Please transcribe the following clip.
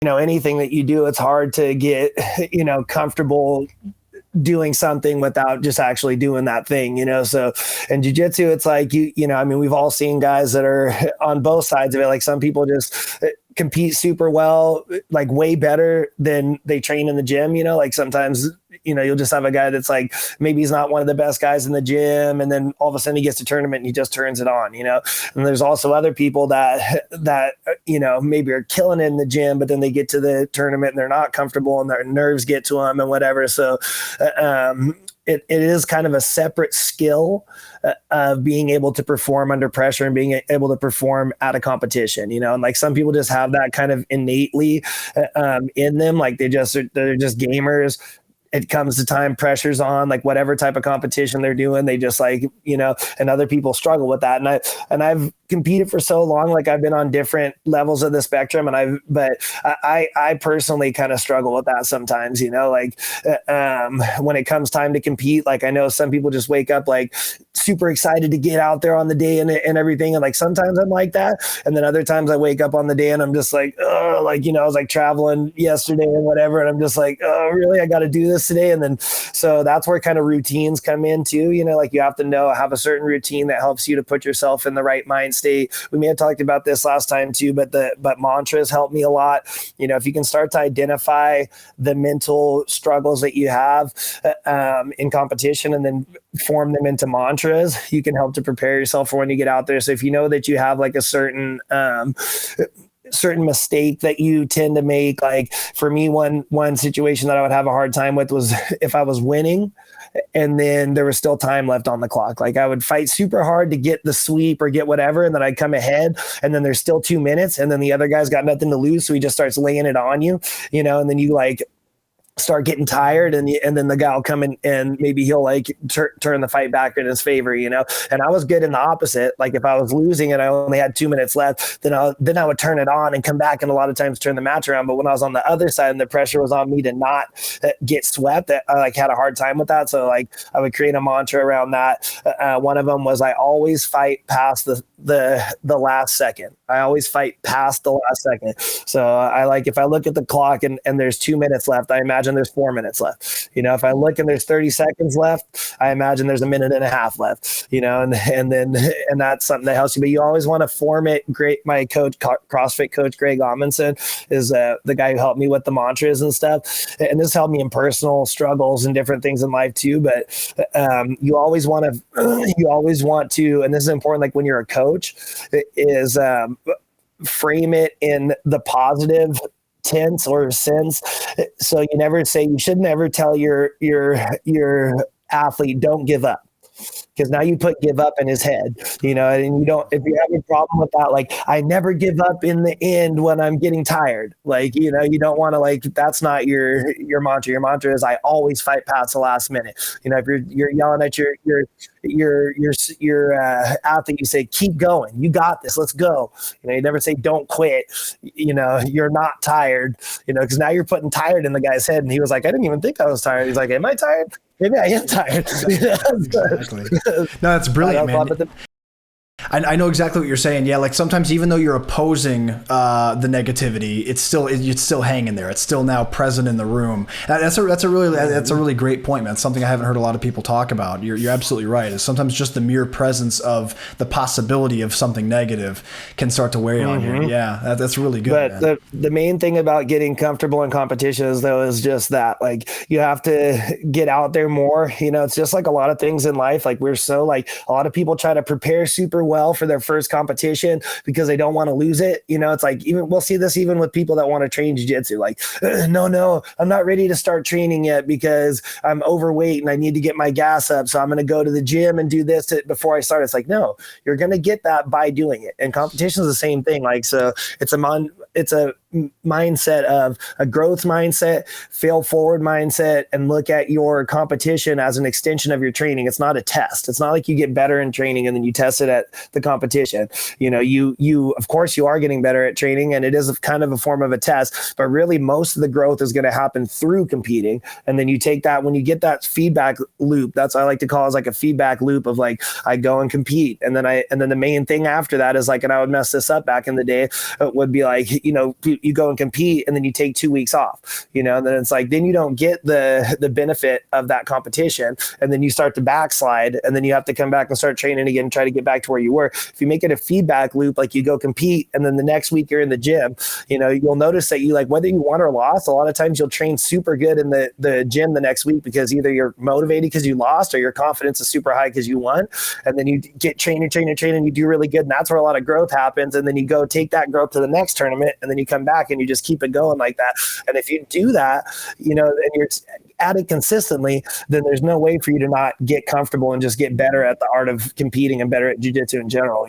anything that you do, it's hard to get, comfortable doing something without just actually doing that thing, so in jiu-jitsu, it's like, we've all seen guys that are on both sides of it. Like some people just compete super well, like way better than they train in the gym, like sometimes, you'll just have a guy that's like, maybe he's not one of the best guys in the gym. And then all of a sudden he gets to tournament and he just turns it on, and there's also other people that, maybe are killing it in the gym, but then they get to the tournament and they're not comfortable and their nerves get to them and whatever. So, it is kind of a separate skill of being able to perform under pressure and being able to perform at a competition, and like some people just have that kind of innately in them. Like they're just gamers. It comes to time, pressure's on, like whatever type of competition they're doing, they just like, and other people struggle with that. And I've competed for so long, like I've been on different levels of the spectrum, but I personally kind of struggle with that sometimes, when it comes time to compete. Like I know some people just wake up like super excited to get out there on the day and everything. And like sometimes I'm like that. And then other times I wake up on the day and I'm just like, oh, like, I was like traveling yesterday and whatever. And I'm just like, oh, really? I got to do this today. And then, so that's where kind of routines come in too, like you have to have a certain routine that helps you to put yourself in the right mind state. We may have talked about this last time too, but mantras help me a lot. If you can start to identify the mental struggles that you have in competition and then form them into mantras, you can help to prepare yourself for when you get out there. So if you know that you have like a certain mistake that you tend to make, like for me, one situation that I would have a hard time with was if I was winning and then there was still time left on the clock. Like I would fight super hard to get the sweep or get whatever, and then I'd come ahead and then there's still 2 minutes and then the other guy's got nothing to lose, so he just starts laying it on you, and then you like start getting tired and then the guy will come in and maybe he'll like turn the fight back in his favor, and I was good in the opposite. Like if I was losing and I only had 2 minutes left, then I would turn it on and come back and a lot of times turn the match around. But when I was on the other side and the pressure was on me to not get swept, I like had a hard time with that. So like I would create a mantra around that. One of them was I always fight past the last second. I always fight past the last second. So I like, if I look at the clock and there's 2 minutes left, I imagine there's 4 minutes left. If I look and there's 30 seconds left, I imagine there's a minute and a half left, and that's something that helps you. But you always want to form it. Great. My coach, CrossFit coach, Greg Amundsen, is the guy who helped me with the mantras and stuff. And this helped me in personal struggles and different things in life too. But you always want to, and this is important, like when you're a coach, is frame it in the positive tense or sense. So you should never tell your athlete, don't give up. Because now you put give up in his head, and you don't, if you have a problem with that, like I never give up in the end when I'm getting tired. Like, you don't want to, like, that's not your mantra. Your mantra is I always fight past the last minute. If you're yelling at your athlete, you say, keep going. You got this. Let's go. You never say, don't quit. You're not tired, because now you're putting tired in the guy's head. And he was like, I didn't even think I was tired. He's like, am I tired? Maybe I am tired. Exactly. No, that's brilliant, man. I know exactly what you're saying. Yeah, like sometimes even though you're opposing the negativity, it's still hanging there. It's still now present in the room. That's a really great point, man. It's something I haven't heard a lot of people talk about. You're absolutely right. It's sometimes just the mere presence of the possibility of something negative can start to weigh on you. Yeah, that's really good. But the main thing about getting comfortable in competitions, though, is just that, like, you have to get out there more. It's just like a lot of things in life. Like we're so, like, a lot of people try to prepare super well for their first competition because they don't want to lose it. It's like, even we'll see this even with people that want to train jiu-jitsu. Like, no, I'm not ready to start training yet because I'm overweight and I need to get my gas up. So I'm going to go to the gym and do this before I start. It's like, no, you're going to get that by doing it. And competition is the same thing. Like, so it's a mindset of a growth mindset, fail forward mindset, and look at your competition as an extension of your training. It's not a test. It's not like you get better in training and then you test it at the competition. You of course you are getting better at training, and it is kind of a form of a test, but really most of the growth is going to happen through competing. And then you take that, when you get that feedback loop, that's what I like to call, is like a feedback loop of, like, I go and compete, and then the main thing after that is, like, and I would mess this up back in the day, would be like, you go and compete and then you take 2 weeks off, and then it's like, then you don't get the benefit of that competition. And then you start to backslide, and then you have to come back and start training again and try to get back to where you were. If you make it a feedback loop, like you go compete and then the next week you're in the gym, you'll notice that you, like, whether you won or lost, a lot of times you'll train super good in the gym the next week because either you're motivated because you lost or your confidence is super high because you won. And then you get training, you do really good. And that's where a lot of growth happens. And then you go take that growth to the next tournament, and then you come back and you just keep it going like that. And if you do that, and you're at it consistently, then there's no way for you to not get comfortable and just get better at the art of competing and better at jiu-jitsu in general,